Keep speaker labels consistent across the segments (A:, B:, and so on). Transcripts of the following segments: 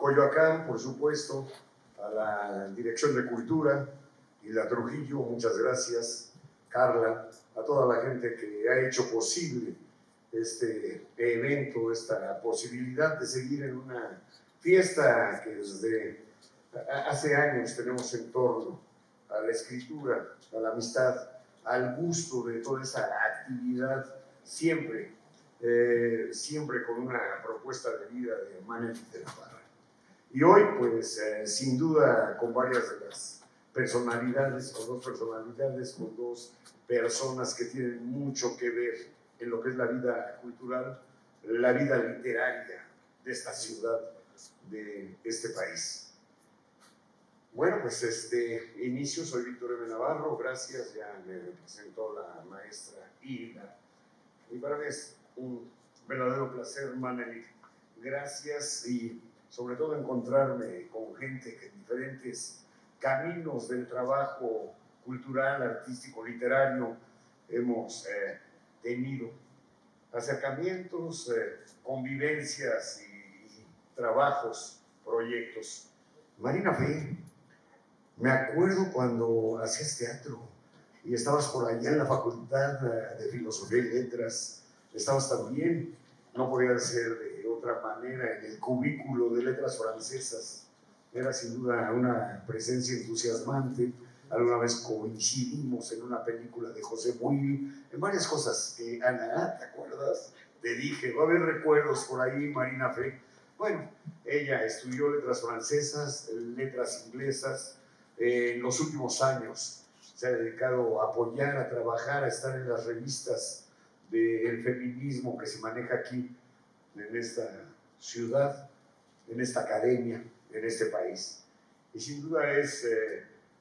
A: Coyoacán, por supuesto, a la Dirección de Cultura y la Trujillo, muchas gracias, Carla, a toda la gente que ha hecho posible este evento, esta posibilidad de seguir en una fiesta que desde hace años tenemos en torno a la escritura, a la amistad, al gusto de toda esa actividad, siempre con una propuesta de vida de Manelik de la Parra. Y hoy, pues, sin duda, con varias de las personalidades, con dos personalidades, con dos personas que tienen mucho que ver en lo que es la vida cultural, la vida literaria de esta ciudad, de este país. Bueno, pues inicio, soy Víctor M. Navarro, gracias, ya me presentó la maestra Hilda. Y para mí es un verdadero placer, Manelik. Gracias y sobre todo encontrarme con gente que en diferentes caminos del trabajo cultural, artístico, literario hemos tenido acercamientos, convivencias y trabajos, proyectos. Marina Fe, me acuerdo cuando hacías teatro y estabas por allá en la Facultad de Filosofía y Letras, estabas también, no podía ser de otra manera, en el cubículo de Letras Francesas. Era sin duda una presencia entusiasmante. Alguna vez coincidimos en una película de José Buil, en varias cosas que, Ana, ¿te acuerdas? Te dije, va a haber recuerdos por ahí, Marina Fe. Bueno, ella estudió Letras Francesas, Letras Inglesas. En los últimos años se ha dedicado a apoyar, a trabajar, a estar en las revistas del feminismo que se maneja aquí, en esta ciudad, en esta academia, en este país. Y sin duda es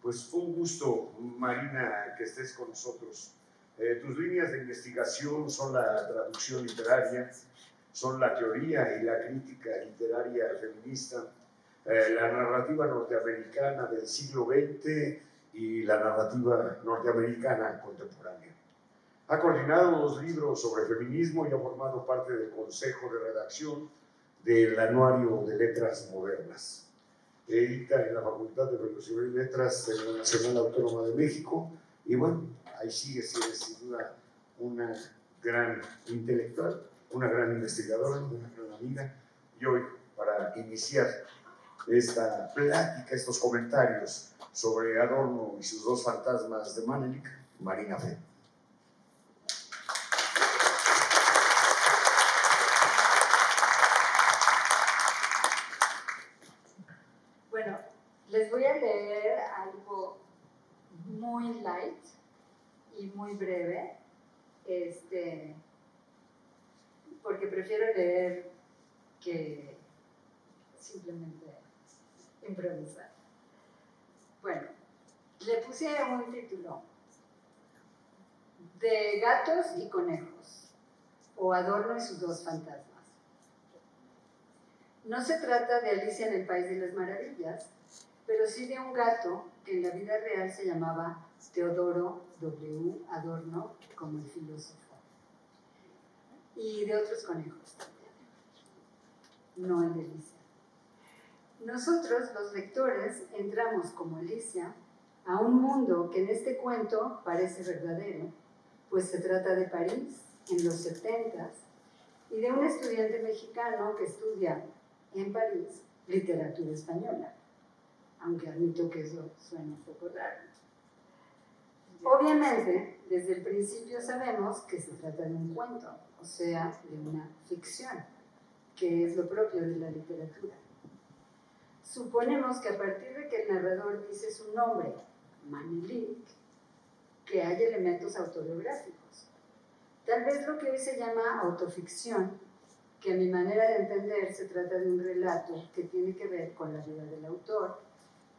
A: pues un gusto, Marina, que estés con nosotros. Tus líneas de investigación son la traducción literaria, son la teoría y la crítica literaria feminista, la narrativa norteamericana del siglo XX y la narrativa norteamericana contemporánea. Ha coordinado 2 libros sobre feminismo y ha formado parte del consejo de redacción del Anuario de Letras Modernas. Edita en la Facultad de Filosofía y Letras de la Nacional Autónoma de México y bueno, ahí sigue siendo sin duda una gran intelectual, una gran investigadora, una gran amiga. Y hoy, para iniciar esta plática, estos comentarios sobre Adorno y sus 2 fantasmas de Manelik, Marina Fe.
B: Bueno, les voy a leer algo muy light y muy breve, porque prefiero leer que simplemente improvisar. Bueno, le puse un título: De gatos y conejos, o Adorno y sus 2 fantasmas. No se trata de Alicia en el País de las Maravillas, pero sí de un gato que en la vida real se llamaba Teodoro W. Adorno, como el filósofo, y de otros conejos también, no el de Alicia. Nosotros, los lectores, entramos como Alicia a un mundo que en este cuento parece verdadero, pues se trata de París en los 70s y de un estudiante mexicano que estudia en París literatura española, aunque admito que eso suena un poco raro. Obviamente, desde el principio sabemos que se trata de un cuento, o sea, de una ficción, que es lo propio de la literatura. Suponemos que a partir de que el narrador dice su nombre, Manelik, que hay elementos autobiográficos. Tal vez lo que hoy se llama autoficción, que a mi manera de entender se trata de un relato que tiene que ver con la vida del autor,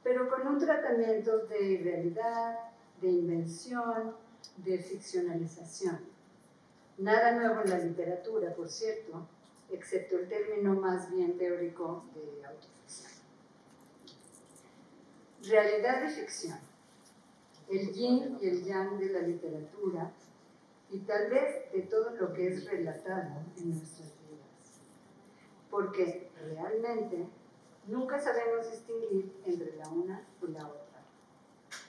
B: pero con un tratamiento de realidad, de invención, de ficcionalización. Nada nuevo en la literatura, por cierto, excepto el término más bien teórico de autoficción. Realidad y ficción, el yin y el yang de la literatura y tal vez de todo lo que es relatado en nuestras vidas. Porque realmente Nunca sabemos distinguir entre la una y la otra.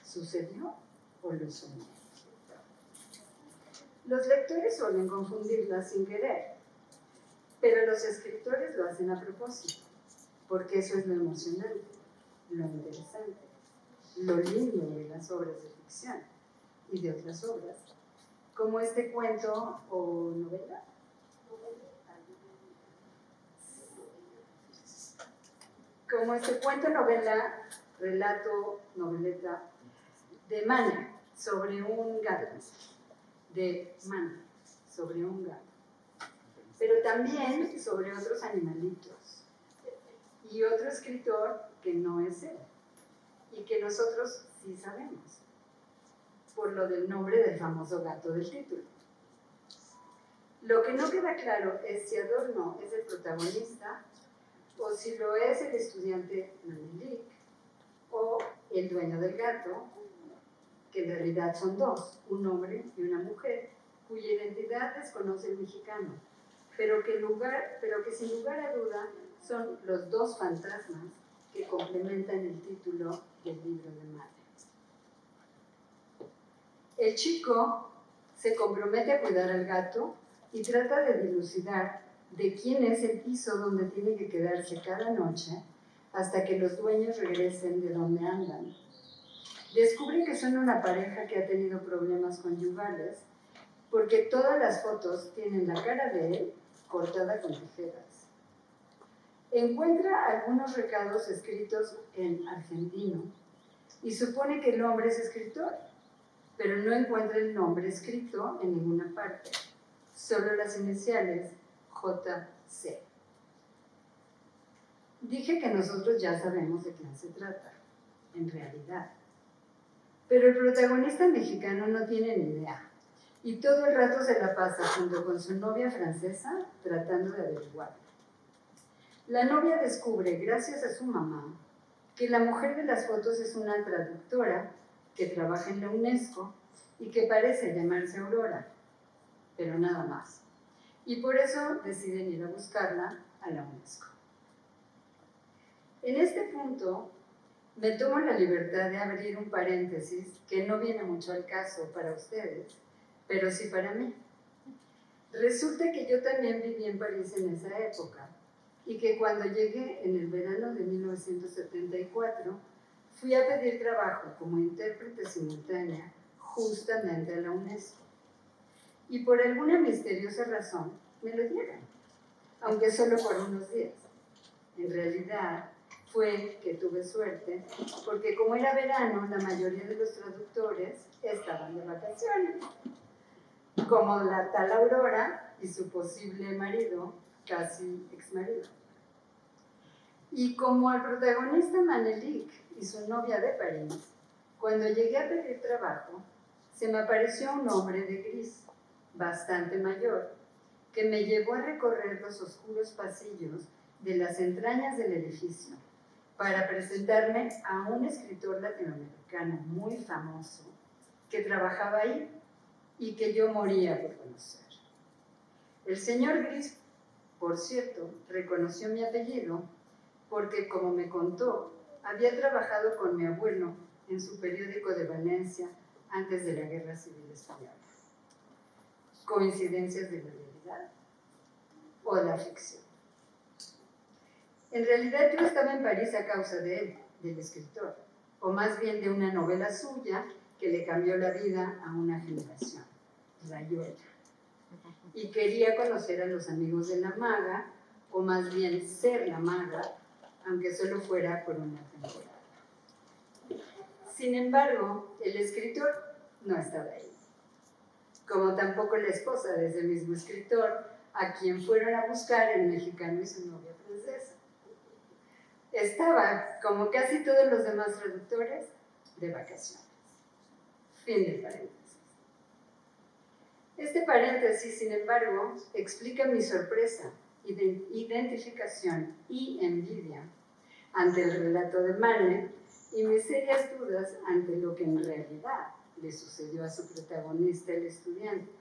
B: ¿Sucedió o lo soñé? Los lectores suelen confundirlas sin querer, pero los escritores lo hacen a propósito, porque eso es lo emocionante, lo interesante, lo lindo de las obras de ficción y de otras obras, como este cuento o novela. Como este cuento, novela, relato, noveleta de Mann sobre un gato, de Mann sobre un gato, pero también sobre otros animalitos y otro escritor que no es él y que nosotros sí sabemos por lo del nombre del famoso gato del título. Lo que no queda claro es si Adorno es el protagonista o si lo es el estudiante Manelik o el dueño del gato, que en realidad son dos, un hombre y una mujer, cuya identidad desconoce el mexicano, pero que sin lugar a duda son los dos fantasmas que complementan el título del libro de Mann. El chico se compromete a cuidar al gato y trata de dilucidar de quién es el piso donde tiene que quedarse cada noche hasta que los dueños regresen de donde andan. Descubre que son una pareja que ha tenido problemas conyugales porque todas las fotos tienen la cara de él cortada con tijeras. Encuentra algunos recados escritos en argentino y supone que el hombre es escritor, pero no encuentra el nombre escrito en ninguna parte, solo las iniciales JC. Dije que nosotros ya sabemos de quién se trata, en realidad. Pero el protagonista mexicano no tiene ni idea, y todo el rato se la pasa junto con su novia francesa tratando de averiguar. La novia descubre, gracias a su mamá, que la mujer de las fotos es una traductora que trabaja en la UNESCO y que parece llamarse Aurora, pero nada más. Y por eso deciden ir a buscarla a la UNESCO. En este punto, me tomo la libertad de abrir un paréntesis que no viene mucho al caso para ustedes, pero sí para mí. Resulta que yo también viví en París en esa época y que cuando llegué en el verano de 1974, fui a pedir trabajo como intérprete simultánea justamente a la UNESCO. Y por alguna misteriosa razón me lo dieron, aunque solo por unos días. En realidad fue que tuve suerte, porque como era verano, la mayoría de los traductores estaban de vacaciones, como la tal Aurora y su posible marido, casi exmarido. Y como al protagonista Manelik y su novia de París, cuando llegué a pedir trabajo, se me apareció un hombre de gris, bastante mayor, que me llevó a recorrer los oscuros pasillos de las entrañas del edificio para presentarme a un escritor latinoamericano muy famoso que trabajaba ahí y que yo moría por conocer. El señor Gris, por cierto, reconoció mi apellido porque, como me contó, había trabajado con mi abuelo en su periódico de Valencia antes de la Guerra Civil Española. ¿Coincidencias de la realidad o de la ficción? En realidad yo estaba en París a causa de él, del escritor, o más bien de una novela suya que le cambió la vida a una generación, Rayuela. Y quería conocer a los amigos de la maga, o más bien ser la maga, aunque solo fuera por una temporada. Sin embargo, el escritor no estaba ahí, como tampoco la esposa de ese mismo escritor, a quien fueron a buscar el mexicano y su novia francesa. Estaba, como casi todos los demás traductores, de vacaciones. Fin del paréntesis. Este paréntesis, sin embargo, explica mi sorpresa, identificación y envidia ante el relato de Mann y mis serias dudas ante lo que en realidad le sucedió a su protagonista, el estudiante.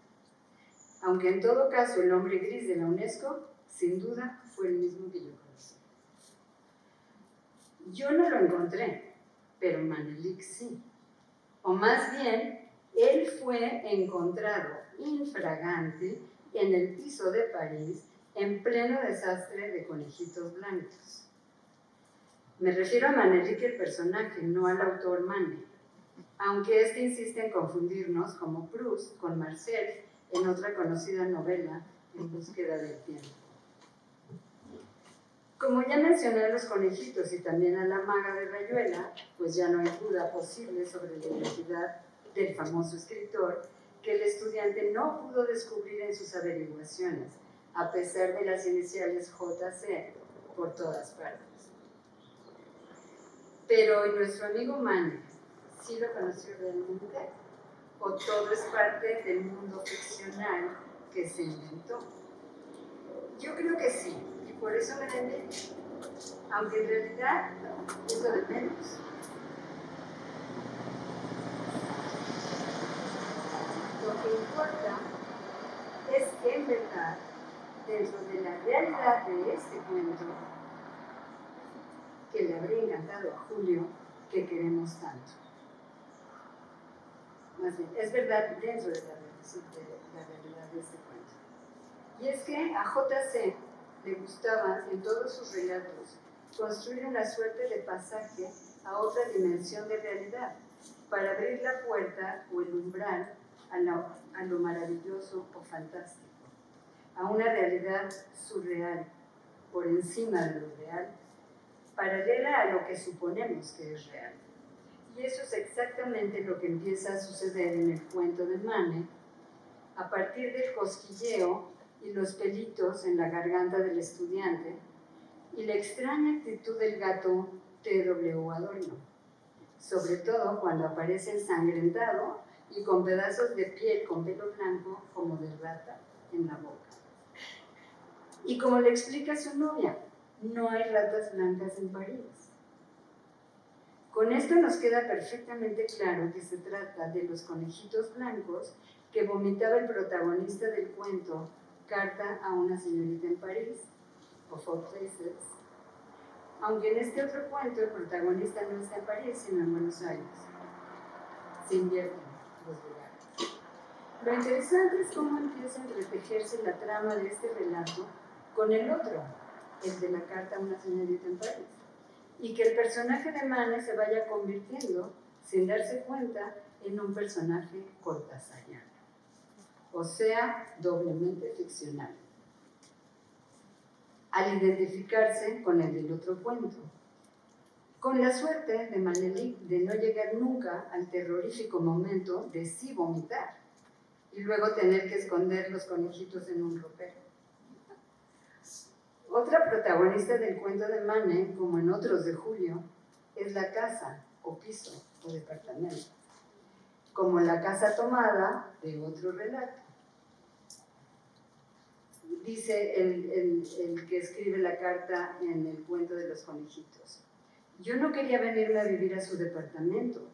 B: Aunque en todo caso el hombre gris de la UNESCO, sin duda, fue el mismo que yo conocí. Yo no lo encontré, pero Manelik sí. O más bien, él fue encontrado infragante en el piso de París en pleno desastre de conejitos blancos. Me refiero a Manelik el personaje, no al autor Manet, aunque este insiste en confundirnos como Proust con Marcel en otra conocida novela, En búsqueda del tiempo. Como ya mencioné a los conejitos y también a la maga de Rayuela, pues ya no hay duda posible sobre la identidad del famoso escritor que el estudiante no pudo descubrir en sus averiguaciones, a pesar de las iniciales JC por todas partes. Pero ¿y nuestro amigo Manet? ¿Sí lo conoció realmente? ¿O todo es parte del mundo ficcional que se inventó? Yo creo que sí, y por eso me da envidia, aunque en realidad es lo de menos. Lo que importa es que en verdad, dentro de la realidad de este cuento, que le habría encantado a Julio, que queremos tanto. Más bien, es verdad dentro de la realidad de este cuento. Y es que a JC le gustaba en todos sus relatos construir una suerte de pasaje a otra dimensión de realidad para abrir la puerta o el umbral a lo maravilloso o fantástico, a una realidad surreal, por encima de lo real, paralela a lo que suponemos que es real. Y eso es exactamente lo que empieza a suceder en el cuento de Manet, a partir del cosquilleo y los pelitos en la garganta del estudiante y la extraña actitud del gato T.W. Adorno, sobre todo cuando aparece ensangrentado y con pedazos de piel con pelo blanco como de rata en la boca. Y como le explica su novia, no hay ratas blancas en París. Con esto nos queda perfectamente claro que se trata de los conejitos blancos que vomitaba el protagonista del cuento Carta a una señorita en París, of all places, aunque en este otro cuento el protagonista no está en París, sino en Buenos Aires. Se invierten los lugares. Lo interesante es cómo empieza a entretejerse la trama de este relato con el otro, el de la Carta a una señorita en París, y que el personaje de Manet se vaya convirtiendo, sin darse cuenta, en un personaje cortasariano, o sea, doblemente ficcional, al identificarse con el del otro cuento, con la suerte de Manelik de no llegar nunca al terrorífico momento de sí vomitar y luego tener que esconder los conejitos en un ropero. Otra protagonista del cuento de Manet, como en otros de Julio, es la casa, o piso, o departamento, como la casa tomada de otro relato. Dice el que escribe la carta en el cuento de los conejitos: yo no quería venirme a vivir a su departamento,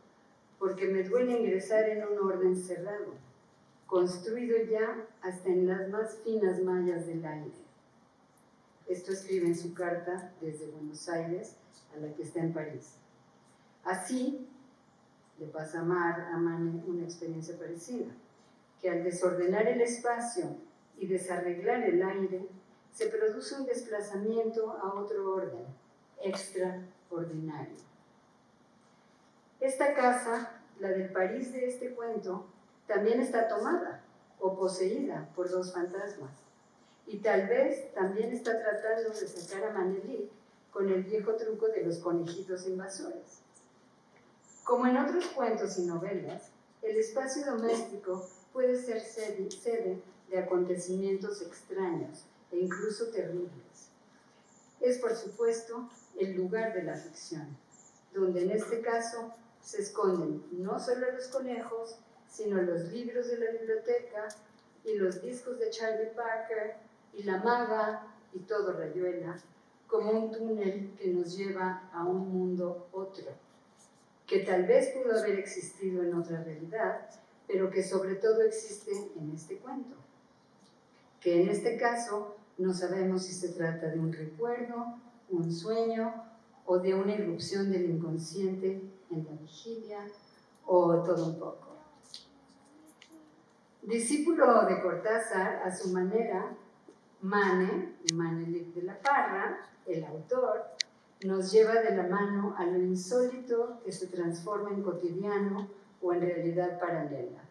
B: porque me duele ingresar en un orden cerrado, construido ya hasta en las más finas mallas del aire. Esto escribe en su carta desde Buenos Aires a la que está en París. Así le pasa a Manet una experiencia parecida, que al desordenar el espacio y desarreglar el aire, se produce un desplazamiento a otro orden, extraordinario. Esta casa, la del París de este cuento, también está tomada o poseída por dos fantasmas, y tal vez también está tratando de sacar a Manelik con el viejo truco de los conejitos invasores. Como en otros cuentos y novelas, el espacio doméstico puede ser sede de acontecimientos extraños e incluso terribles. Es, por supuesto, el lugar de la ficción, donde en este caso se esconden no solo los conejos, sino los libros de la biblioteca y los discos de Charlie Parker y la maga y todo Rayuela, como un túnel que nos lleva a un mundo otro, que tal vez pudo haber existido en otra realidad, pero que sobre todo existe en este cuento, que en este caso no sabemos si se trata de un recuerdo, un sueño o o de una irrupción del inconsciente en la vigilia, o todo un poco. Discípulo de Cortázar, a su manera, Manelik de la Parra, el autor, nos lleva de la mano a lo insólito que se transforma en cotidiano o en realidad paralela.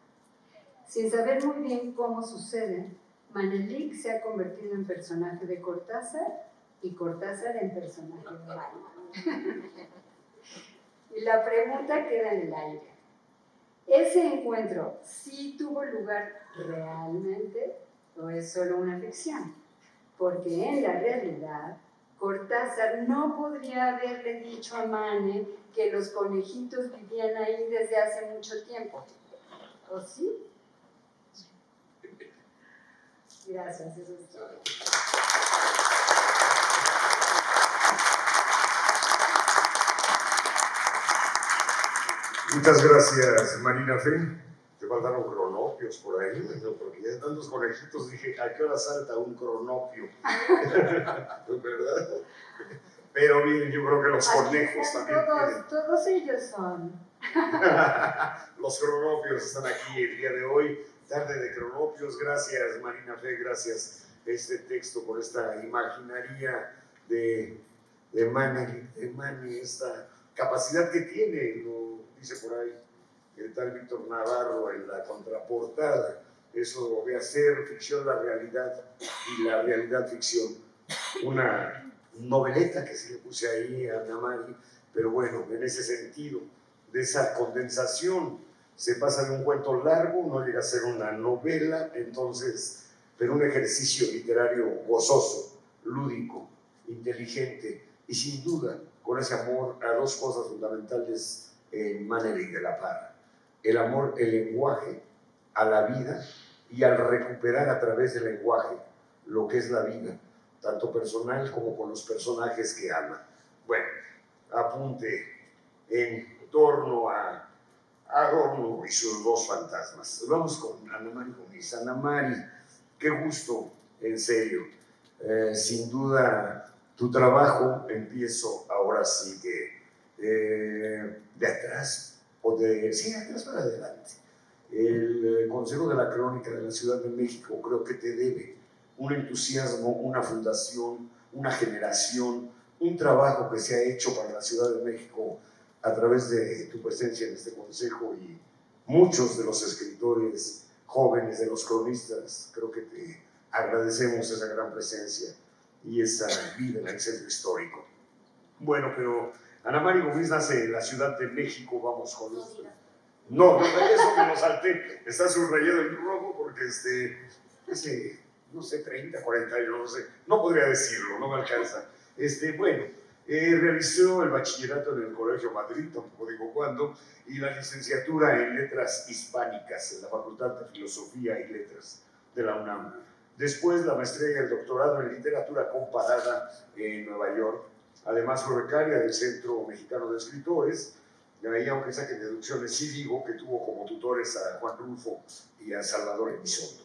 B: Sin saber muy bien cómo sucede, Manelik se ha convertido en personaje de Cortázar y Cortázar en personaje de Manelik. Y la pregunta queda en el aire. ¿Ese encuentro sí tuvo lugar realmente o es solo una ficción? Porque en la realidad, Cortázar no podría haberle dicho a Mane que los conejitos vivían ahí desde hace mucho tiempo. ¿O sí? Gracias, eso es todo.
A: Muchas gracias, Marina Fe. Te faltaron cronopios por ahí, ¿no? Porque ya de tantos conejitos dije, ¿a qué hora salta un cronopio? ¿Verdad? Pero bien, yo creo que los conejos también tienen.
B: Todos ellos son.
A: Los cronopios están aquí el día de hoy, tarde de cronopios. Gracias, Marina Fe, gracias este texto por esta imaginaría de Mane, esta capacidad que tiene, lo dice por ahí el tal Víctor Navarro en la contraportada, eso de hacer ficción la realidad y la realidad ficción. Una noveleta que se le puse ahí a Ana Mari, pero bueno, en ese sentido, de esa condensación, se pasa de un cuento largo, no llega a ser una novela, entonces, pero un ejercicio literario gozoso, lúdico, inteligente y sin duda con ese amor a dos cosas fundamentales en Manelik de la Parra: el amor, el lenguaje, a la vida, y al recuperar a través del lenguaje lo que es la vida, tanto personal como con los personajes que ama. Bueno, apunte en torno a Adorno y sus dos fantasmas. Vamos con Ana Mari Gómez. Ana Mari, qué gusto, en serio. Sin duda, tu trabajo, empiezo ahora sí que de atrás, o de atrás para adelante. El Consejo de la Crónica de la Ciudad de México creo que te debe un entusiasmo, una fundación, una generación, un trabajo que se ha hecho para la Ciudad de México a través de tu presencia en este consejo, y muchos de los escritores jóvenes, de los cronistas, creo que te agradecemos esa gran presencia y esa vida en el centro histórico. Bueno, pero Ana Mari Gómez nace en la Ciudad de México. Vamos con los... No, eso me lo salté, está subrayado en rojo porque hace, no sé, 30, 40 años, no sé, no podría decirlo, no me alcanza. Bueno, realizó el bachillerato en el Colegio Madrid, tampoco digo cuándo, y la licenciatura en Letras Hispánicas en la Facultad de Filosofía y Letras de la UNAM. Después la maestría y el doctorado en Literatura Comparada en Nueva York. Además fue becaria del Centro Mexicano de Escritores. De ahí, aunque saquen deducciones, sí digo que tuvo como tutores a Juan Rulfo y a Salvador Elizondo.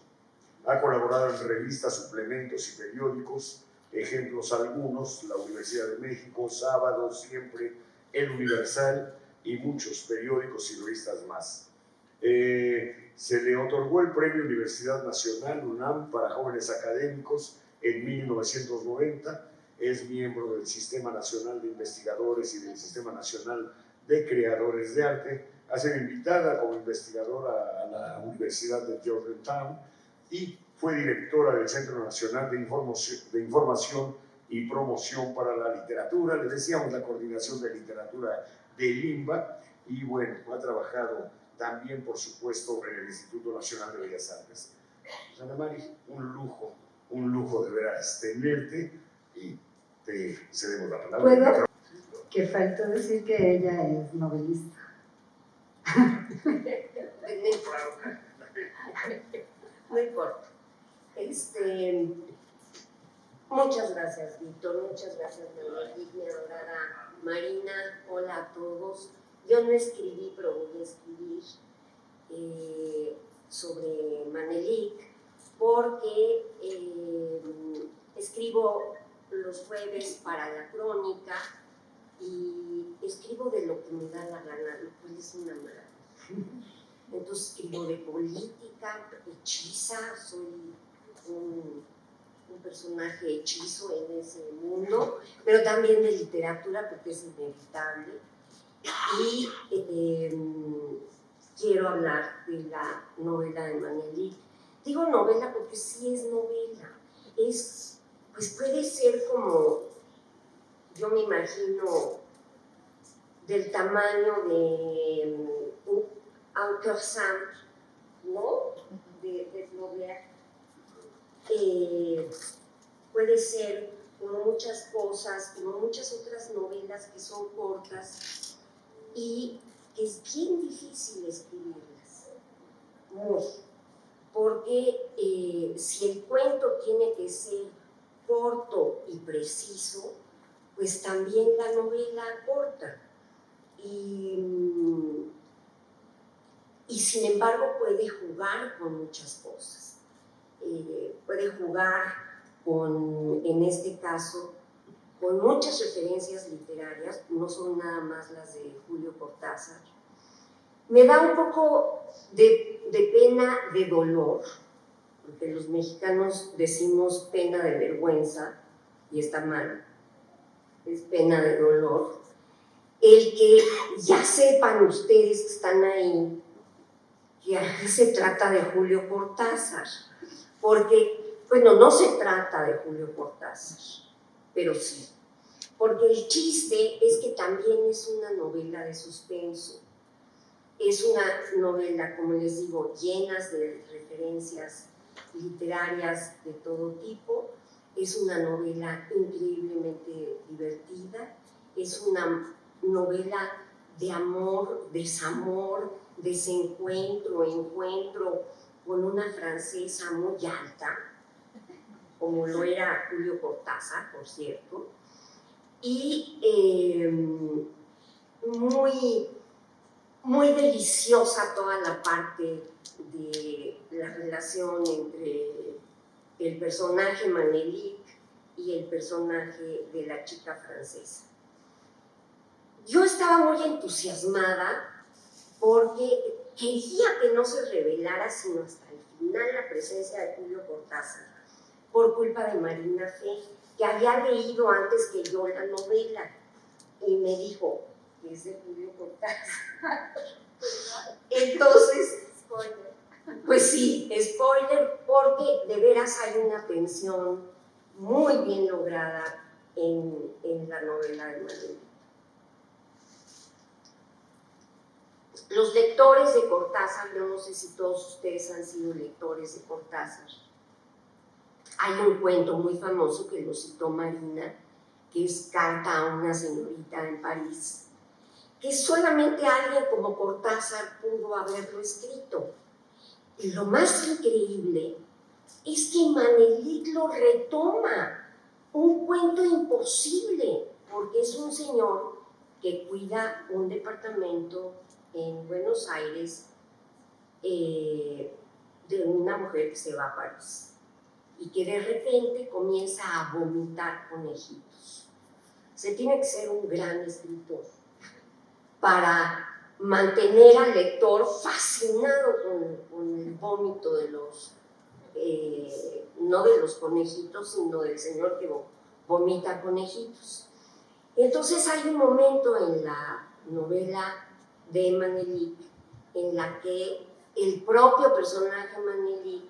A: Ha colaborado en revistas, suplementos y periódicos, ejemplos algunos: La Universidad de México, Sábado, Siempre, El Universal y muchos periódicos y revistas más. Se le otorgó el Premio Universidad Nacional UNAM para jóvenes académicos en 1990. Es miembro del Sistema Nacional de Investigadores y del Sistema Nacional de Creadores de Arte. Ha sido invitada como investigadora a la Universidad de Georgetown y fue directora del Centro Nacional de Información y Promoción para la Literatura. Le decíamos la Coordinación de Literatura del INBA. Y bueno, ha trabajado también, por supuesto, en el Instituto Nacional de Bellas Artes. Pues, Ana Mari, un lujo de veras tenerte, y te cedemos la palabra.
B: ¿Puedo? Que faltó decir que ella es novelista.
C: No importa. Muchas gracias, Víctor. Muchas gracias, mi adorada Marina. Hola a todos. Yo no escribí, pero voy a escribir sobre Manelik, porque escribo los jueves para la Crónica, y lo que me da la gana, lo cual es una maravilla. Entonces escribo de política, hechiza, soy un personaje hechizo en ese mundo, pero también de literatura porque es inevitable. Y quiero hablar de la novela de Manelik. Digo novela porque sí es novela, pues puede ser como, yo me imagino, del tamaño de un auteur simple, ¿no? De Flaubert. Puede ser como muchas cosas, como muchas otras novelas que son cortas y que es bien difícil escribirlas, muy, porque si el cuento tiene que ser corto y preciso, pues también la novela corta. Y sin embargo puede jugar con muchas cosas. Puede jugar con, en este caso, con muchas referencias literarias, no son nada más las de Julio Cortázar. Me da un poco de pena, de dolor, porque los mexicanos decimos pena de vergüenza, y está mal, es pena de dolor, el que ya sepan ustedes que están ahí, que aquí se trata de Julio Cortázar, porque, bueno, no se trata de Julio Cortázar, pero sí, porque el chiste es que también es una novela de suspenso, es una novela, como les digo, llenas de referencias literarias de todo tipo, es una novela increíblemente divertida, es una novela de amor, desamor, desencuentro, encuentro con una francesa muy alta, como lo era Julio Cortázar, por cierto, y muy deliciosa toda la parte de la relación entre el personaje Manelik y el personaje de la chica francesa. Yo estaba muy entusiasmada porque quería que no se revelara sino hasta el final la presencia de Julio Cortázar, por culpa de Marina Fe, que había leído antes que yo la novela y me dijo que es de Julio Cortázar. Entonces, spoiler. Pues sí, spoiler, porque de veras hay una tensión muy bien lograda en la novela de Manelik. Los lectores de Cortázar, yo no sé si todos ustedes han sido lectores de Cortázar. Hay un cuento muy famoso que lo citó Marina, que es Carta a una señorita en París, que solamente alguien como Cortázar pudo haberlo escrito. Y lo más increíble es que Manelik lo retoma, un cuento imposible, porque es un señor que cuida un departamento en Buenos Aires de una mujer que se va a París y que de repente comienza a vomitar conejitos. Se tiene que ser un gran escritor para mantener al lector fascinado con el vómito de los, no de los conejitos, sino del señor que vomita conejitos. Entonces hay un momento en la novela de Manelik en la que el propio personaje Manelik,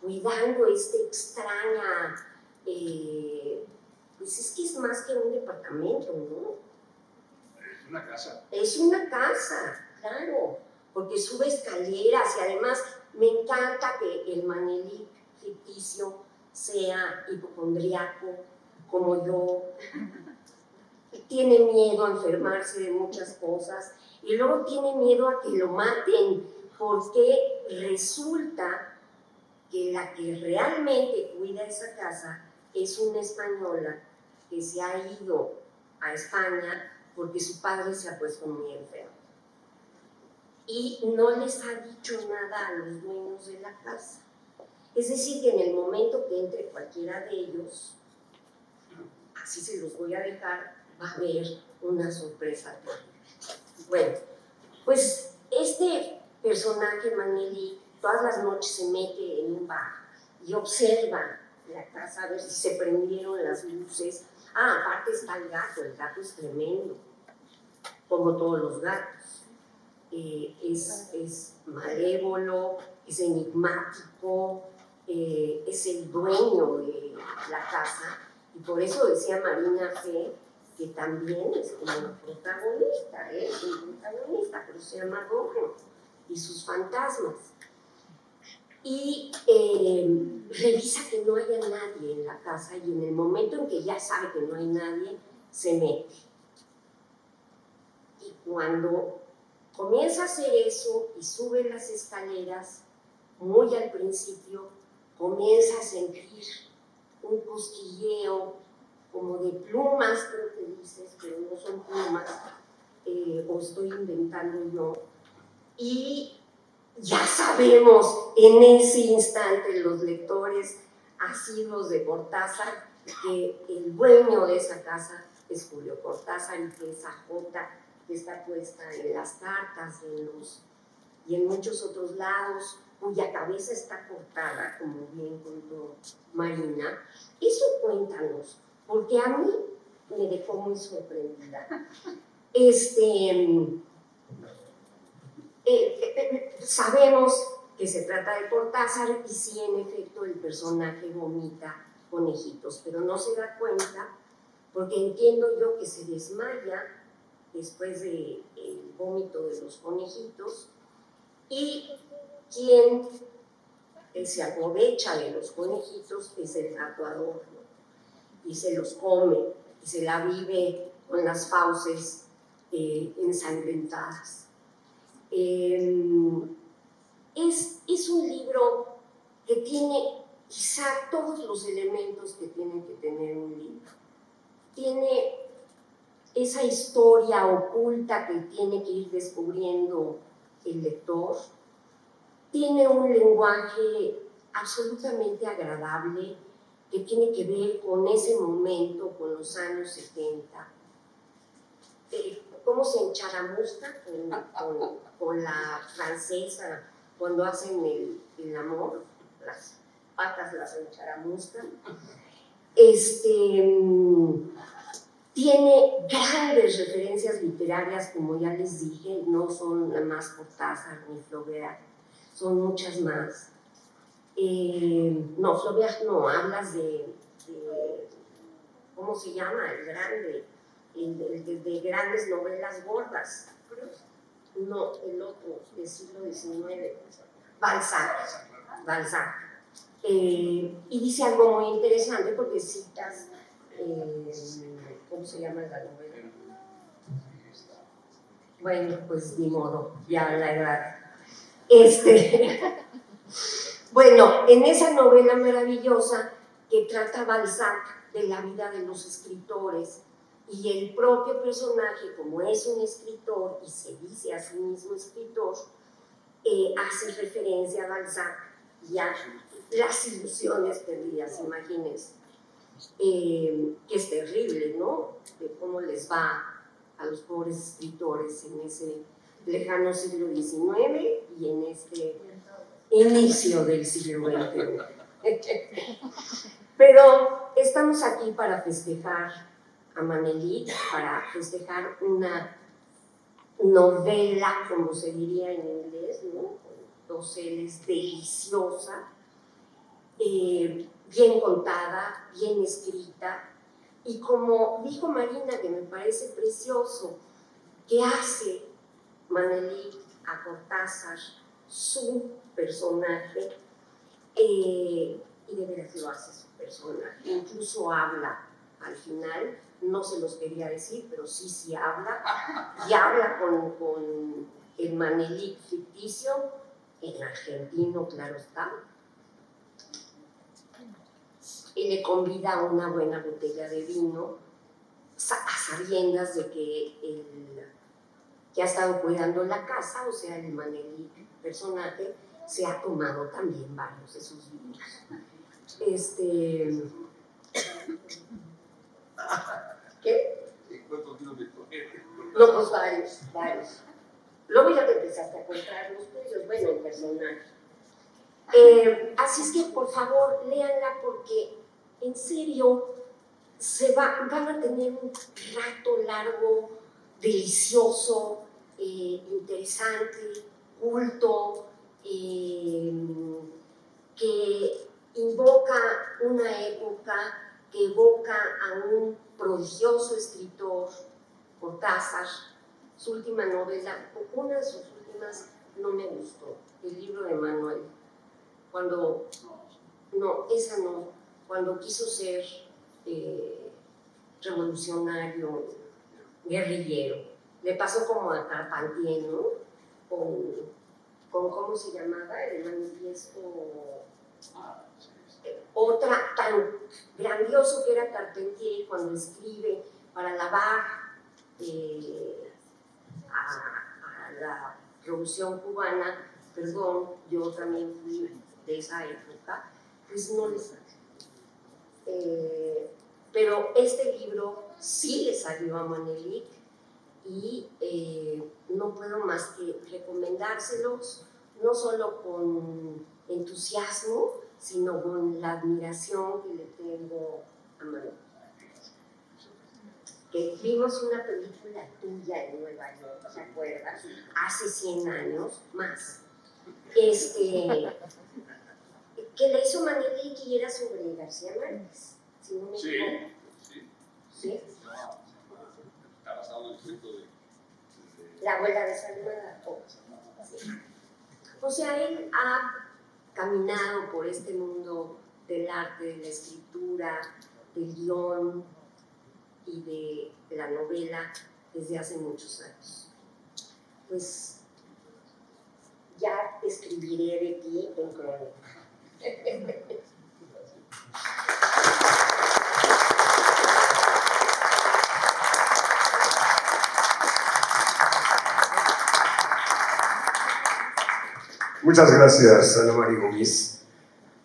C: cuidando esta extraña, pues es que es más que un departamento, ¿no?
D: Es una casa.
C: Es una casa, claro, porque sube escaleras y además me encanta que el Manelik ficticio sea hipocondriaco, como yo, tiene miedo a enfermarse de muchas cosas y luego tiene miedo a que lo maten, porque resulta que la que realmente cuida esa casa es una española que se ha ido a España porque su padre se ha puesto muy enfermo. Y no les ha dicho nada a los dueños de la casa. Es decir, que en el momento que entre cualquiera de ellos, así se los voy a dejar, va a haber una sorpresa terrible. Bueno, pues este personaje, Manelik, todas las noches se mete en un bar y observa la casa a ver si se prendieron las luces. Ah, aparte está el gato es tremendo, como todos los gatos. Es malévolo, es enigmático, es el dueño de la casa, y por eso decía Marina Fe que también es como un protagonista, pero se llama Dojo y sus fantasmas. Y revisa que no haya nadie en la casa, y en el momento en que ya sabe que no hay nadie, se mete. Y cuando comienza a hacer eso y sube las escaleras, muy al principio, comienza a sentir un cosquilleo como de plumas, creo que dices, pero no son plumas, o estoy inventando yo. Y ya sabemos en ese instante, los lectores asiduos de Cortázar, que el dueño de esa casa es Julio Cortázar, y que esa J que está puesta en las cartas y en muchos otros lados, cuya cabeza está cortada, como bien contó Marina. Eso cuéntanos, porque a mí me dejó muy sorprendida. Sabemos que se trata de Cortázar, y sí, en efecto, el personaje vomita conejitos, pero no se da cuenta, porque entiendo yo que se desmaya después del vómito de los conejitos, y quien se aprovecha de los conejitos es el tatuador, ¿no? Y se los come, y se la vive con las fauces ensangrentadas. Es un libro que tiene quizá todos los elementos que tienen que tener un libro. Tiene esa historia oculta que tiene que ir descubriendo el lector. Tiene un lenguaje absolutamente agradable que tiene que ver con ese momento, con los años 70. ¿Cómo se encharamusca con la francesa cuando hacen el amor? Las patas las encharamuscan. Tiene grandes referencias literarias, como ya les dije, no son nada más Cortázar ni Flaubert, son muchas más. No, Flaubert no, hablas de ¿cómo se llama? El grande, de grandes novelas gordas. No, el otro, del siglo XIX, Balzac. Y dice algo muy interesante, porque citas, ¿cómo se llama la novela? Bueno, pues ni modo, ya la edad. Bueno, en esa novela maravillosa que trata Balzac de la vida de los escritores, y el propio personaje, como es un escritor y se dice a sí mismo escritor, hace referencia a Balzac y a las ilusiones perdidas, imagínense, que es terrible, ¿no? De cómo les va a los pobres escritores en ese lejano siglo XIX y en este inicio del siglo XXI. Pero estamos aquí para festejar a Manelik, para festejar una novela, como se diría en inglés, ¿no? Con dos L's, deliciosa, bien contada, bien escrita, y como dijo Marina, que me parece precioso, que hace Manelik a Cortázar su personaje, y de veras lo hace su personaje. Incluso habla al final, no se los quería decir, pero sí habla, y habla con el Manelik ficticio, en argentino, claro está, y le convida a una buena botella de vino, a sabiendas de que el que ha estado cuidando la casa, o sea, el Manelik personaje, se ha tomado también varios de sus vinos. ¿Qué? No, pues varios. Luego ya te empezaste a contar los tuyos, bueno, en personal. Así es que, por favor, léanla porque, en serio, van a tener un rato largo, delicioso, interesante, culto, que invoca una época, que evoca a un prodigioso escritor, Cortázar. Su última novela, una de sus últimas, no me gustó, el libro de Manuel. Esa no, cuando quiso ser revolucionario, guerrillero. Le pasó como a Carpentier, ¿no? Con ¿cómo se llamaba? El manifiesto. Otra tan grandioso que era Carpentier cuando escribe para alabar a la Revolución Cubana. Perdón, yo también fui de esa época, pues no les pero este libro sí le salió a Manelik y no puedo más que recomendárselos, no solo con entusiasmo, sino con la admiración que le tengo a Manelik. Que vimos una película tuya en Nueva York, ¿se acuerdas? Hace 100 años más. Que le hizo Manelik y era sobre García Márquez, si no me equivoco. ¿Sí?
D: Está basado en el escrito de
C: La abuela de Salma. Sí. O sea, él ha caminado por este mundo del arte, de la escritura, del guión y de la novela desde hace muchos años. Pues ya escribiré de ti en crónica.
A: Muchas gracias, Ana María Gómez.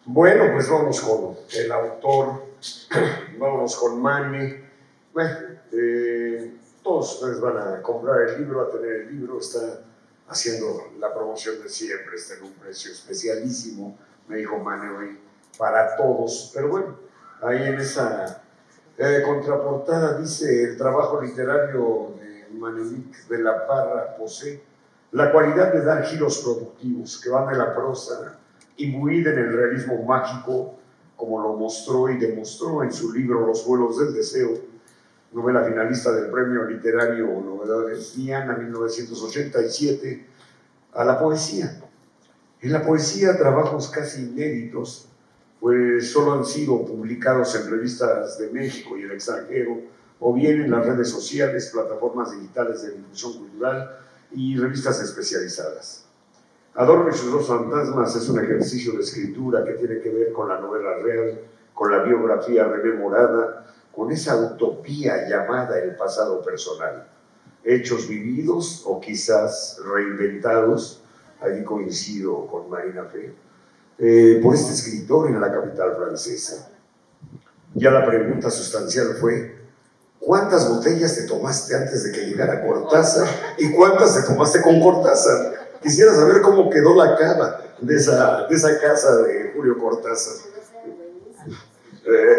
A: Bueno, pues vamos con el autor, vámonos con Mane. Bueno, todos ustedes van a comprar el libro, a tener el libro, está haciendo la promoción de siempre, está en un precio especialísimo, me dijo Mane hoy, para todos. Pero bueno, ahí en esa contraportada dice: el trabajo literario de Manelik de la Parra posee la cualidad de dar giros productivos que van de la prosa imbuida en el realismo mágico, como lo mostró y demostró en su libro Los vuelos del deseo, novela finalista del Premio Literario Novedades Diana 1987, a la poesía. En la poesía, trabajos casi inéditos, pues solo han sido publicados en revistas de México y el extranjero, o bien en las redes sociales, plataformas digitales de difusión cultural y revistas especializadas. Adorno y sus dos fantasmas es un ejercicio de escritura que tiene que ver con la novela real, con la biografía rememorada, con esa utopía llamada el pasado personal. Hechos vividos o quizás reinventados, ahí coincido con Marina Fe, por este escritor en la capital francesa. Ya la pregunta sustancial fue: ¿cuántas botellas te tomaste antes de que llegara Cortázar? ¿Y cuántas te tomaste con Cortázar? Quisiera saber cómo quedó la cava de esa casa de Julio Cortázar.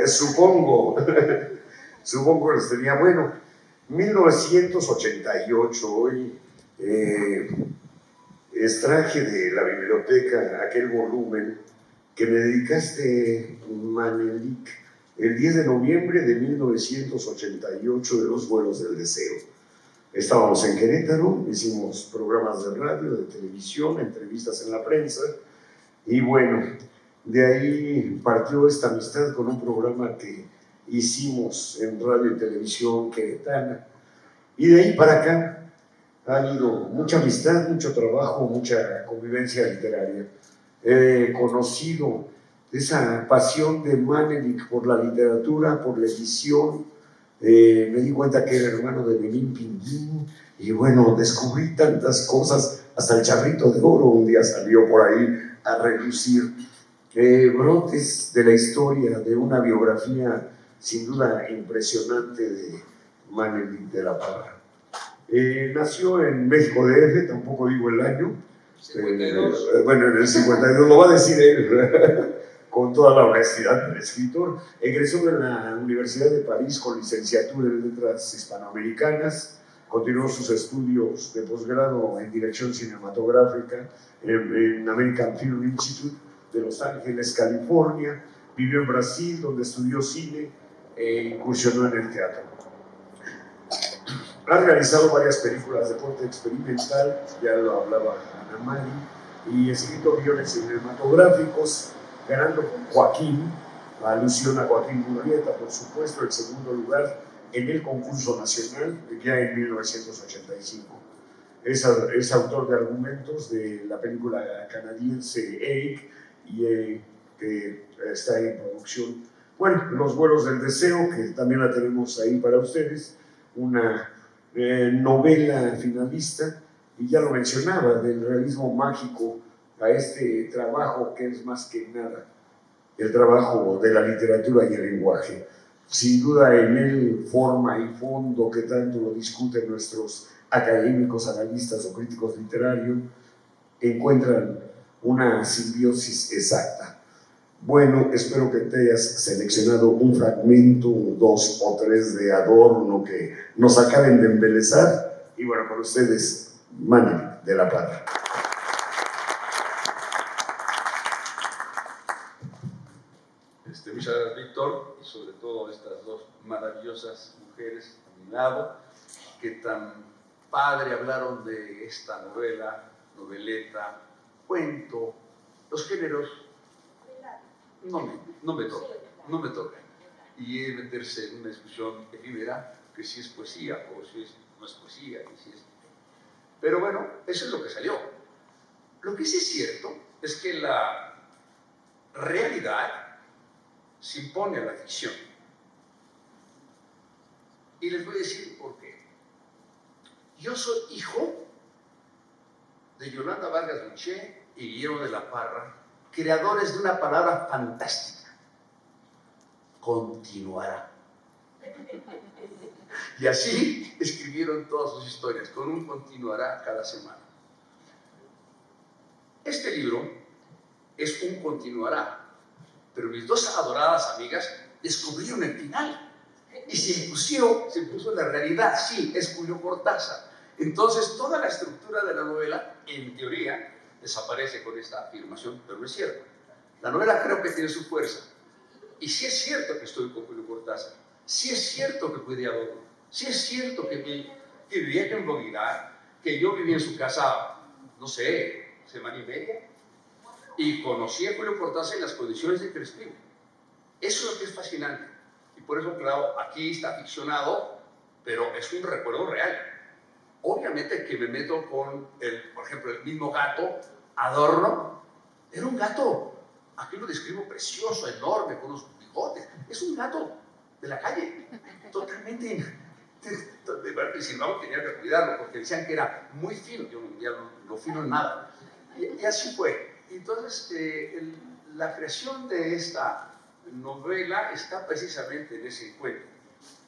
A: Supongo que les tenía. Bueno, 1988, hoy extraje de la biblioteca aquel volumen que me dedicaste, Manelik, el 10 de noviembre de 1988, de Los vuelos del deseo. Estábamos en Querétaro, hicimos programas de radio, de televisión, entrevistas en la prensa, y bueno, de ahí partió esta amistad con un programa que hicimos en radio y televisión queretana, y de ahí para acá ha habido mucha amistad, mucho trabajo, mucha convivencia literaria. He conocido esa pasión de Manelik por la literatura, por la edición. Me di cuenta que era hermano de Memín Pinguín, y bueno, descubrí tantas cosas, hasta el Charrito de Oro un día salió por ahí a relucir. Brotes de la historia, de una biografía sin duda impresionante de Manelik de la Parra. Nació en México DF, tampoco digo el año.
D: 52.
A: Bueno, en el 52, lo va a decir él, con toda la honestidad del escritor. Egresó de la Universidad de París con licenciatura en Letras Hispanoamericanas. Continuó sus estudios de posgrado en dirección cinematográfica en American Film Institute de Los Ángeles, California. Vivió en Brasil, donde estudió cine e incursionó en el teatro. Ha realizado varias películas de corte experimental, ya lo hablaba Ana Mari, y escrito guiones cinematográficos, ganando con Joaquín, alusión a Joaquín Murrieta, por supuesto, el segundo lugar en el concurso nacional, ya en 1985. Es autor de argumentos de la película canadiense Eric, que está en producción. Bueno, Los vuelos del deseo, que también la tenemos ahí para ustedes, una novela finalista, y ya lo mencionaba, del realismo mágico a este trabajo que es más que nada el trabajo de la literatura y el lenguaje. Sin duda en él forma y fondo que tanto lo discuten nuestros académicos, analistas o críticos literarios, encuentran una simbiosis exacta. Bueno, espero que te hayas seleccionado un fragmento, 2 o 3 de adorno que nos acaben de embelezar. Y bueno, con ustedes, Manuel de la Plata.
D: Muchas gracias, Víctor, y sobre todo estas dos maravillosas mujeres a mi lado, que tan padre hablaron de esta novela, noveleta, cuento, los géneros. No me toca. Y meterse en una discusión efímera, que si es poesía o si no es poesía. Pero bueno, eso es lo que salió. Lo que sí es cierto es que la realidad se impone a la ficción. Y les voy a decir por qué. Yo soy hijo de Yolanda Vargas Luché y Guillermo de la Parra, creadores de una palabra fantástica: continuará. Y así escribieron todas sus historias, con un continuará cada semana. Este libro es un continuará, pero mis dos adoradas amigas descubrieron el final y se impuso la realidad. Sí, es Julio Cortázar. Entonces toda la estructura de la novela, en teoría, desaparece con esta afirmación, pero no es cierto. La novela creo que tiene su fuerza. Y sí es cierto que estoy con Julio Cortázar, sí es cierto que cuidé a Adorno, sí es cierto que vivía en Bogotá, que yo vivía en su casa, no sé, semana y media, y conocí a Julio Cortázar en las condiciones de que escribe. Eso es lo que es fascinante. Y por eso, claro, aquí está ficcionado, pero es un recuerdo real. Obviamente que me meto con, por ejemplo, el mismo gato, Adorno. Era un gato, aquí lo describo, precioso, enorme, con unos bigotes. Es un gato de la calle, totalmente. Silvano tenía que cuidarlo porque decían que era muy fino. Yo ya lo fino en nada. Y así fue. Entonces, la creación de esta novela está precisamente en ese encuentro.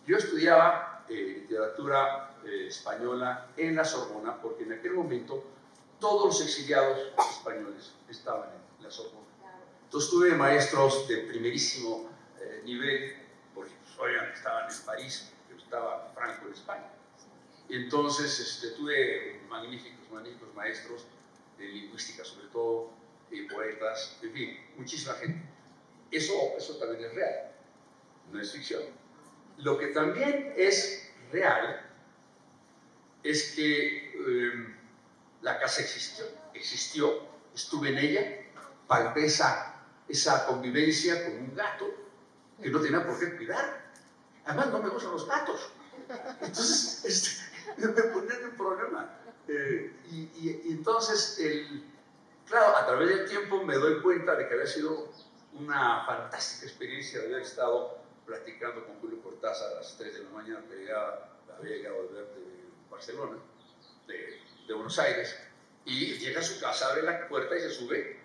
D: Yo estudiaba literatura española en la Sorbona, porque en aquel momento todos los exiliados españoles estaban en la Sorbona. Entonces tuve maestros de primerísimo nivel, porque obviamente estaban en París, pero estaba Franco en España. Y entonces tuve magníficos maestros de lingüística, sobre todo, poetas, en fin, muchísima gente. Eso también es real, no es ficción. Lo que también es real es que la casa existió, estuve en ella, palpé esa convivencia con un gato que no tenía por qué cuidar. Además, no me gustan los gatos. Entonces, me ponía en un problema. Y entonces, claro, a través del tiempo me doy cuenta de que había sido una fantástica experiencia de haber estado platicando con Julio Cortázar a las 3 de la mañana, que había llegado de Barcelona, de Buenos Aires, y llega a su casa, abre la puerta y se sube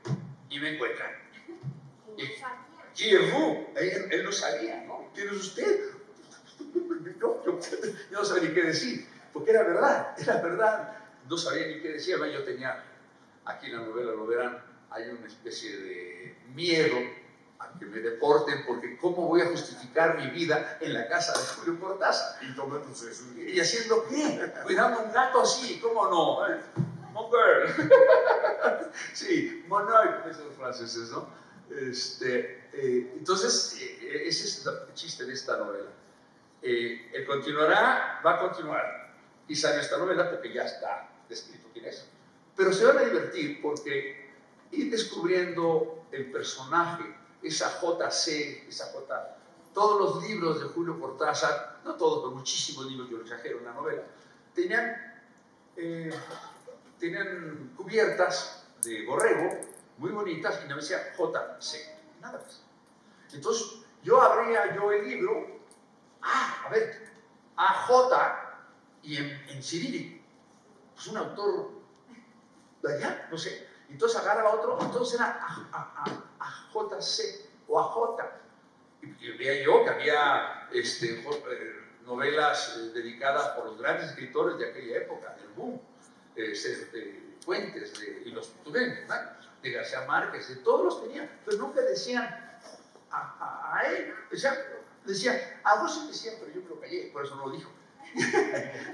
D: y me encuentra. Él no sabía, ¿no? ¿Quién es usted? Yo no sabía ni qué decir. porque era verdad. No sabía ni qué decía. Yo tenía, aquí en la novela, lo verán, hay una especie de miedo a que me deporten, porque ¿cómo voy a justificar mi vida en la casa de Julio Cortázar?
A: Y tomándose su día.
D: ¿Y haciendo qué? Cuidando un gato así, ¿cómo no? Monger. Sí, monarch, esos franceses, ¿no? Entonces, ese es el chiste de esta novela. El continuará, va a continuar. Y sale esta novela porque ya está descrito quién es. Pero se van a divertir porque ir descubriendo el personaje, esa JC, esa J. Todos los libros de Julio Cortázar, no todos, pero muchísimos libros, yo lo exagero en la novela, tenían cubiertas de borrego muy bonitas y no decía JC, nada más. Entonces yo abría el libro, a ver, AJ y en cirílico, pues un autor de allá, no sé. Entonces agarraba otro, entonces era AJC o AJ. Y veía yo que había novelas dedicadas por los grandes escritores de aquella época, del boom, Fuentes y los portugueses, ¿no? De García Márquez, de todos los tenían, pero nunca decían a él, decía, a vos sí decían, pero yo me lo callé, por eso no lo dijo.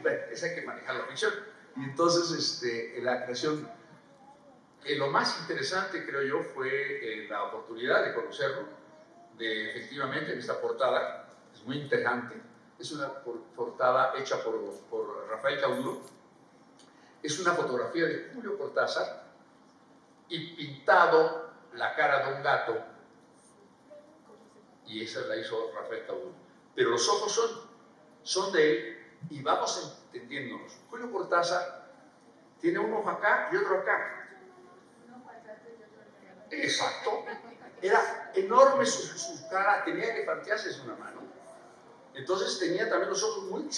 D: Bueno, esa hay que manejar la ficción. Y entonces la creación, lo más interesante creo yo fue la oportunidad de conocerlo, de efectivamente en esta portada, es muy interesante, es una portada hecha por Rafael Cauduro, es una fotografía de Julio Cortázar y pintado la cara de un gato, y esa la hizo Rafael Cauduro, pero los ojos son de él y vamos entendiéndonos. Julio Cortázar tiene un ojo acá y otro acá. Exacto. Era enorme su cara, tenía elefantiasis en una mano. Entonces tenía también los ojos muy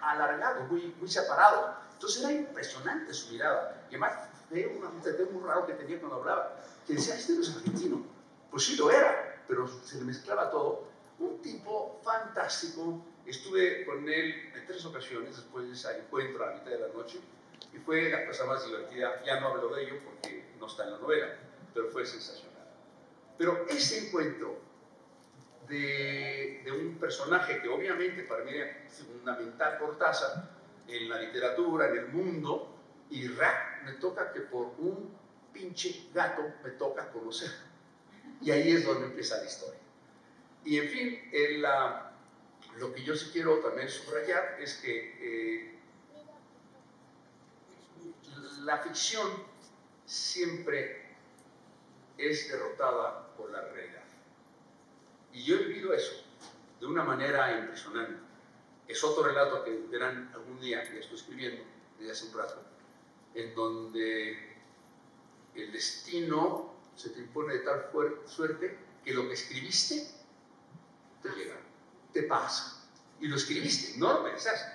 D: alargados, muy separados. Entonces era impresionante su mirada. Y además, un teteo muy raro que tenía cuando hablaba, que decía, este no es argentino. Pues sí lo era, pero se le mezclaba todo. Un tipo fantástico. Estuve con él en 3 ocasiones después de ese encuentro a la mitad de la noche. Y fue la cosa más divertida. Ya no hablo de ello porque no está en la novela, pero fue sensacional. Pero ese encuentro de un personaje que obviamente para mí era fundamental, Cortázar, en la literatura, en el mundo, y me toca que por un pinche gato me toca conocer. Y ahí es donde empieza la historia. Y en fin, lo que yo sí quiero también subrayar es que la ficción siempre es derrotada por la realidad. Y yo he vivido eso de una manera impresionante. Es otro relato que verán algún día, que estoy escribiendo desde hace un rato, en donde el destino se te impone de tal suerte que lo que escribiste te llega, te pasa. Y lo escribiste, no lo pensaste,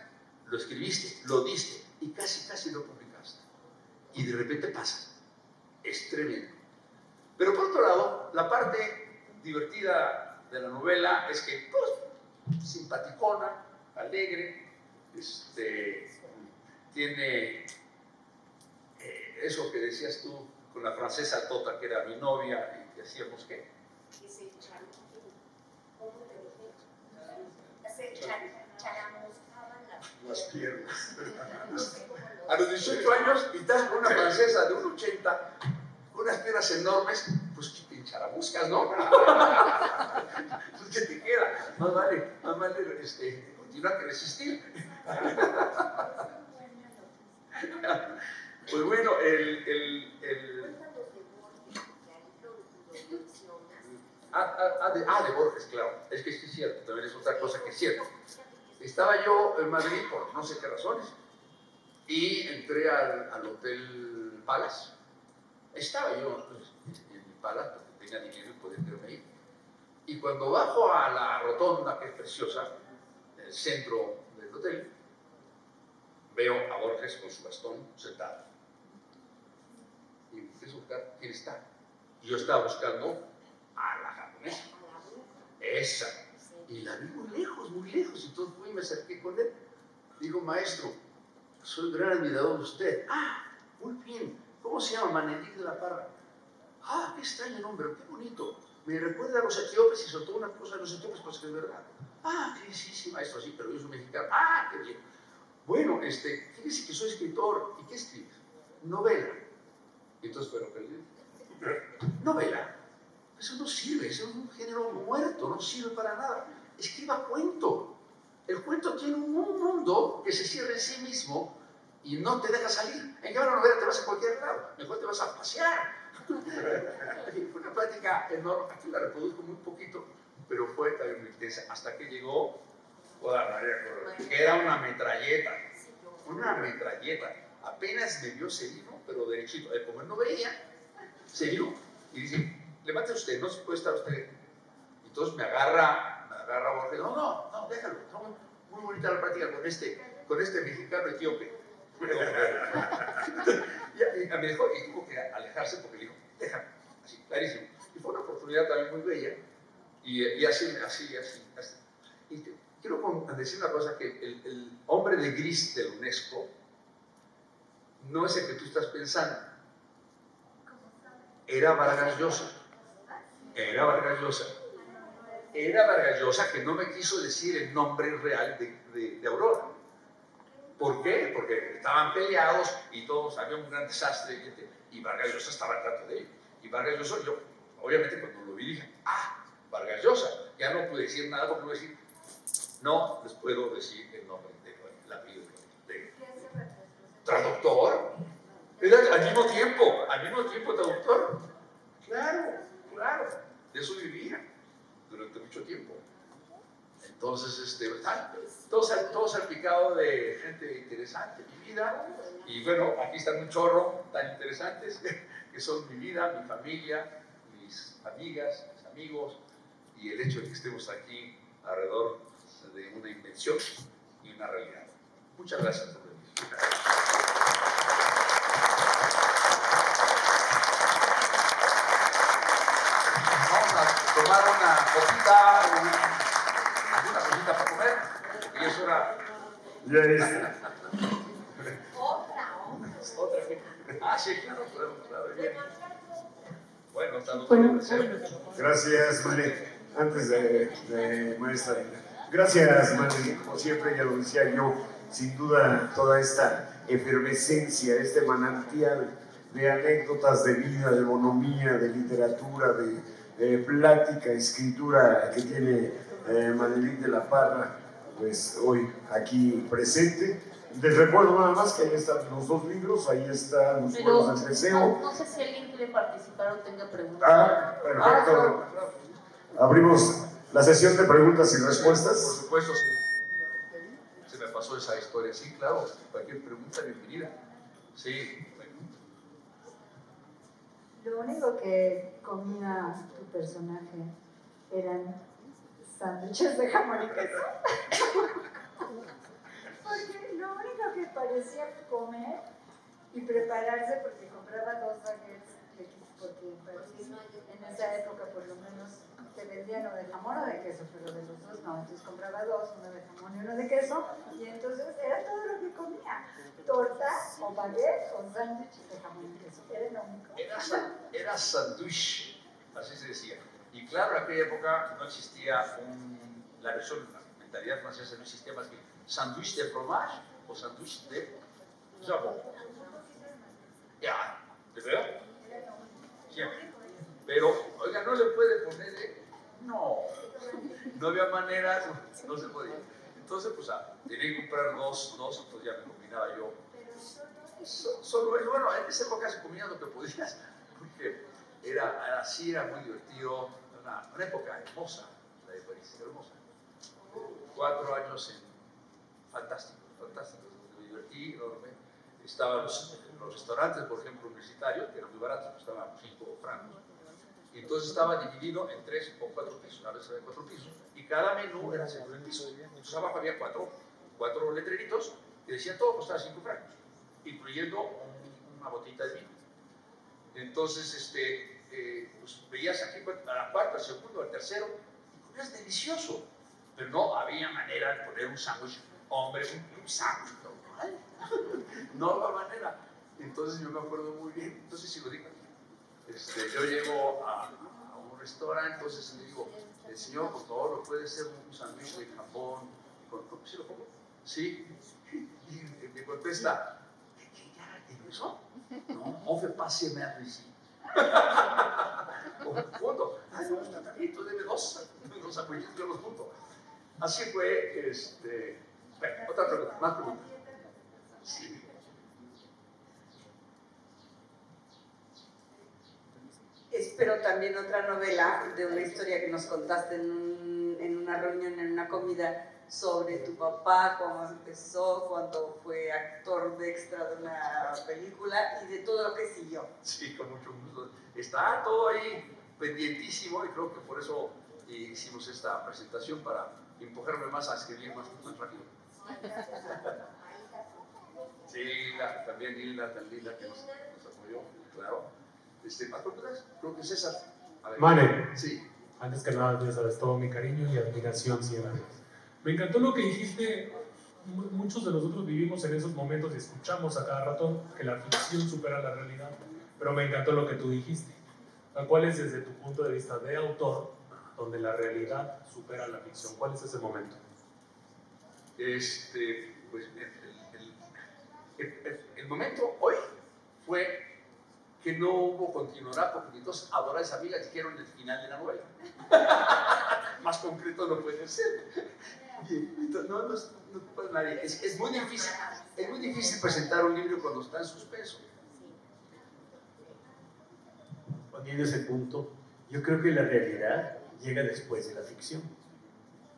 D: lo escribiste, lo diste y casi lo publicaste. Y de repente pasa. Es tremendo. Pero por otro lado, la parte divertida de la novela es que, pues, simpaticona, alegre, tiene eso que decías tú con la francesa Tota, que era mi novia, y que hacíamos ¿qué?
C: ¿Cómo te dije? Charamuscaban
A: Las piernas.
D: A los 18 años, y estás con una francesa de 1,80, unas piernas enormes, pues que te hincharamuscas, ¿no? Pues que te queda. Más vale continuar que resistir. Pues bueno, de Borges, claro. Es que sí es cierto, también es otra cosa que es cierto. Estaba yo en Madrid por no sé qué razones y entré al Hotel Palace. Estaba yo en el Palace porque tenía dinero y podía quedarme ahí. Y cuando bajo a la rotonda, que es preciosa, en el centro del hotel, veo a Borges con su bastón sentado. Y empiezo a buscar quién está. Y yo estaba buscando a la japonesa. Esa. Y la vi muy lejos, y entonces fui y me acerqué con él. Digo, maestro, soy un gran admirador de usted. Ah, muy bien. ¿Cómo se llama? Manelik de la Parra. Ah, qué extraño nombre, qué bonito. Me recuerda a los etíopes y soltó una cosa de los etíopes, pues que es verdad. Ah, sí, maestro, sí, pero yo soy mexicano. Ah, qué bien. Bueno, fíjese que soy escritor. ¿Y qué escribes? Novela. Y entonces, bueno, novela. Eso no sirve, eso es un género muerto, no sirve para nada. Escriba cuento. El cuento tiene un mundo que se cierra en sí mismo y no te deja salir. En cambio, la novela te vas a cualquier lado, mejor te vas a pasear. Fue una plática enorme, aquí la reproduzco muy poquito, pero fue también muy intensa, hasta que llegó Toda María Correa, que era una metralleta. Una metralleta. Apenas me vio, se vino, pero derechito. Como él no veía, se vino. Y dice, levante usted, no se puede estar usted. Entonces me agarra Borges. No, déjalo. Muy bonita la práctica con este mexicano etíope. y me dejó, y tuvo que alejarse porque le dijo, déjame. Así, clarísimo. Y fue una oportunidad también muy bella. Y así. Y quiero decir una cosa, que el hombre de gris de la UNESCO no es el que tú estás pensando. Era Vargas Llosa. Era Vargas Llosa que no me quiso decir el nombre real de Aurora. ¿Por qué? Porque estaban peleados y todos, había un gran desastre y Vargas Llosa estaba al trato de él. Y Vargas Llosa, yo, obviamente cuando lo vi dije, Vargas Llosa. Ya no pude decir nada porque no decir, no les puedo decir el nombre del apellido de traductor. Era al mismo tiempo traductor. Claro. De eso vivía durante mucho tiempo. Entonces, todo salpicado de gente interesante, mi vida. Y bueno, aquí están un chorro tan interesantes que son mi vida, mi familia, mis amigas, mis amigos, y el hecho de que estemos aquí alrededor de una invención y una realidad. Muchas gracias por venir. Vamos a tomar una cosita para comer, y eso era...
A: Ya es.
D: Otra. Sí, claro, bien. Bueno, saludos.
A: Gracias, Mane. Antes de maestra. Gracias, Mane. Como siempre, ya lo decía yo, sin duda toda esta efervescencia, este manantial de anécdotas de vida, de bonomía, de literatura, de plática, escritura que tiene Manelik de la Parra, pues hoy aquí presente. Les recuerdo nada más que ahí están los dos libros, ahí están los juegos del deseo.
E: No sé si alguien quiere participar o tenga preguntas.
A: Perfecto. Abrimos la sesión de preguntas y respuestas.
D: Por supuesto, se me pasó esa historia. Sí, claro, cualquier pregunta, bienvenida. Sí.
B: Lo único que comía tu personaje eran sándwiches de jamón y queso. Porque lo único que parecía comer y prepararse, porque compraba 2 baguettes, porque en esa época por lo menos te vendían o de jamón o de queso, pero de los dos no. Entonces compraba 2, uno de jamón y uno de queso, y entonces era todo lo que comía. Torta o baguette o sándwich de jamón y queso. Era lo único.
D: Era sándwich, así se decía. Y claro, en aquella época no existía la mentalidad francesa no existía más que sándwich de fromage o sándwich de jabón. Ya, ¿te veo? Siempre. Pero, oiga, no le puede poner, no había manera, no se podía. Entonces, pues, tenía que comprar dos, entonces ya me combinaba yo. Solo eso, bueno, en esa época se comía lo que podías, porque era así, era muy divertido, una época hermosa, la de París, hermosa. 4 años fantásticos, me divertí enorme. Estaban los restaurantes, por ejemplo, universitarios, que eran muy baratos, costaban 5 francos. Y entonces estaba dividido en 3 o 4 pisos, a veces había 4 pisos, y cada menú era según el piso. Entonces abajo había 4 letreritos que decían todo costaba 5 francos, incluyendo una botita de vino. Entonces, pues veías aquí a la cuarta, al segundo, al tercero, y comías delicioso. Pero no había manera de poner un sándwich, hombre, un sándwich, normal. No va manera. Entonces yo me acuerdo muy bien, entonces si lo digo, yo llego a un restaurante, entonces le digo, el señor, por favor, ¿me puede hacer un sándwich de jamón? ¿Sí lo pongo? Sí. Y me contesta, ¿qué ya tiene eso? No, on fait pas ces merdes ici. Punto. Ah, no, está bien, tú debe dos apellidos, yo los punto. Así fue, bueno, otra pregunta, más preguntas. Sí.
F: Espero también otra novela de una historia que nos contaste en una reunión, en una comida, sobre tu papá, cómo empezó, cuando fue actor de extra de una película y de todo lo que siguió.
D: Sí, con mucho gusto. Está todo ahí pendientísimo y creo que por eso hicimos esta presentación para empujarme más a escribir más rápido. Sí, Hilda, también Hilda, tan linda que nos apoyó, claro. ¿Más preguntas? Creo que César.
G: Mane,
D: sí.
G: Antes que nada, ya sabes, todo mi cariño y admiración siempre. Me encantó lo que dijiste. Muchos de nosotros vivimos en esos momentos y escuchamos a cada rato que la ficción supera la realidad. Pero me encantó lo que tú dijiste. ¿Cuál es desde tu punto de vista de autor donde la realidad supera la ficción? ¿Cuál es ese momento?
D: Pues el momento hoy fue que no hubo continuidad porque mis dos adoradas amigas dijeron el final de la novela. Más concreto no puede ser. No puede nadie. Es muy difícil presentar un libro cuando está en suspenso.
H: Poniendo ese punto, yo creo que la realidad llega después de la ficción.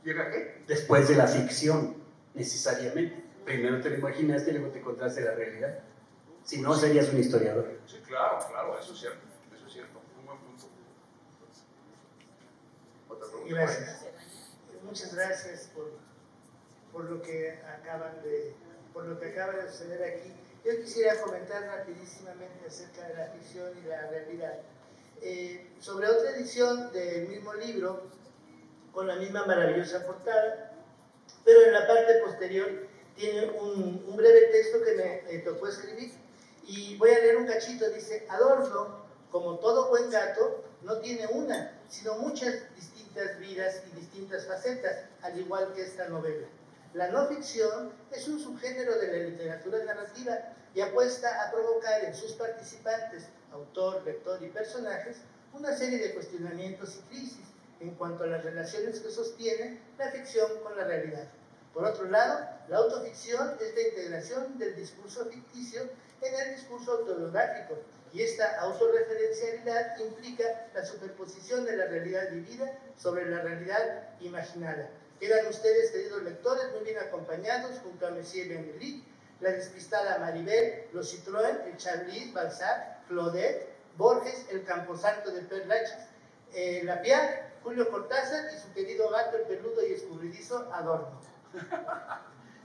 D: ¿Llega qué?
H: Después de la ficción, necesariamente. Primero te lo imaginaste y luego te encontraste la realidad. Si no, serías un historiador.
D: Sí, claro, eso es cierto. Un buen punto. Otra pregunta.
I: Gracias. Muchas gracias por lo que acaba de suceder aquí. Yo quisiera comentar rapidísimamente acerca de la ficción y la realidad. Sobre otra edición del mismo libro, con la misma maravillosa portada, pero en la parte posterior tiene un breve texto que me tocó escribir. Y voy a leer un cachito, dice: Adorno, como todo buen gato, no tiene una, sino muchas distintas vidas y distintas facetas, al igual que esta novela. La no ficción es un subgénero de la literatura narrativa y apuesta a provocar en sus participantes, autor, lector y personajes, una serie de cuestionamientos y crisis en cuanto a las relaciones que sostiene la ficción con la realidad. Por otro lado, la autoficción es la integración del discurso ficticio en el discurso autobiográfico, y esta autorreferencialidad implica la superposición de la realidad vivida sobre la realidad imaginada. Quedan ustedes, queridos lectores, muy bien acompañados junto a Monsieur Benguelit, la despistada Maribel, los Citroën, el Chablis, Balzac, Claudette, Borges, el Camposanto de Perlachis, Lapierre, Julio Cortázar y su querido gato, el peludo y escurridizo Adorno.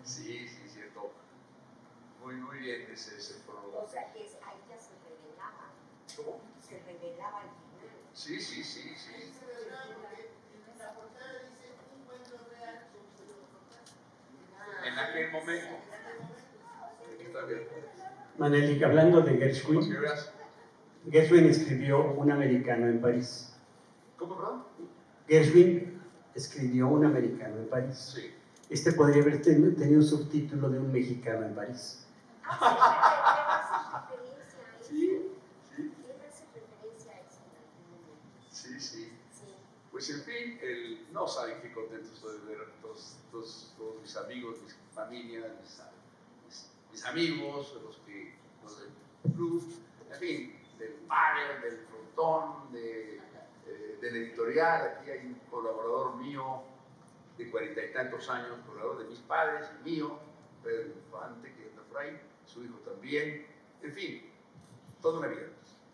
D: Sí, cierto. Muy bien ese prólogo.
C: O sea, que ahí ya se revelaba.
D: ¿Cómo?
C: Se revelaba al final.
D: Sí.
I: La portada dice un cuento real sobre Julio Cortázar.
D: En aquel momento. Está bien.
H: Manelik, hablando de Gershwin,
D: Pues que veas.
H: Gershwin escribió Un americano en París.
D: ¿Cómo, perdón?
H: Gershwin escribió Un americano en París.
D: Sí.
H: Este podría haber tenido un subtítulo de Un mexicano en París.
D: Sí. Pues en fin, no saben qué contento estoy de ver todos mis amigos, mis familias, mis amigos, los del club, en fin, del panel, del frontón, del editorial. Aquí hay un colaborador mío de 40 y tantos años, colaborador de mis padres, el mío, Pedro Infante, que anda por ahí, su hijo también, en fin, toda una vida.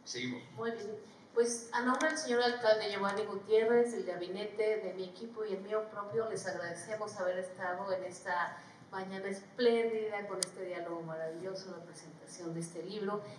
D: Seguimos.
E: Muy bien. Pues a nombre del señor alcalde Giovanni Gutiérrez, del gabinete, de mi equipo y el mío propio, les agradecemos haber estado en esta mañana espléndida con este diálogo maravilloso, la presentación de este libro.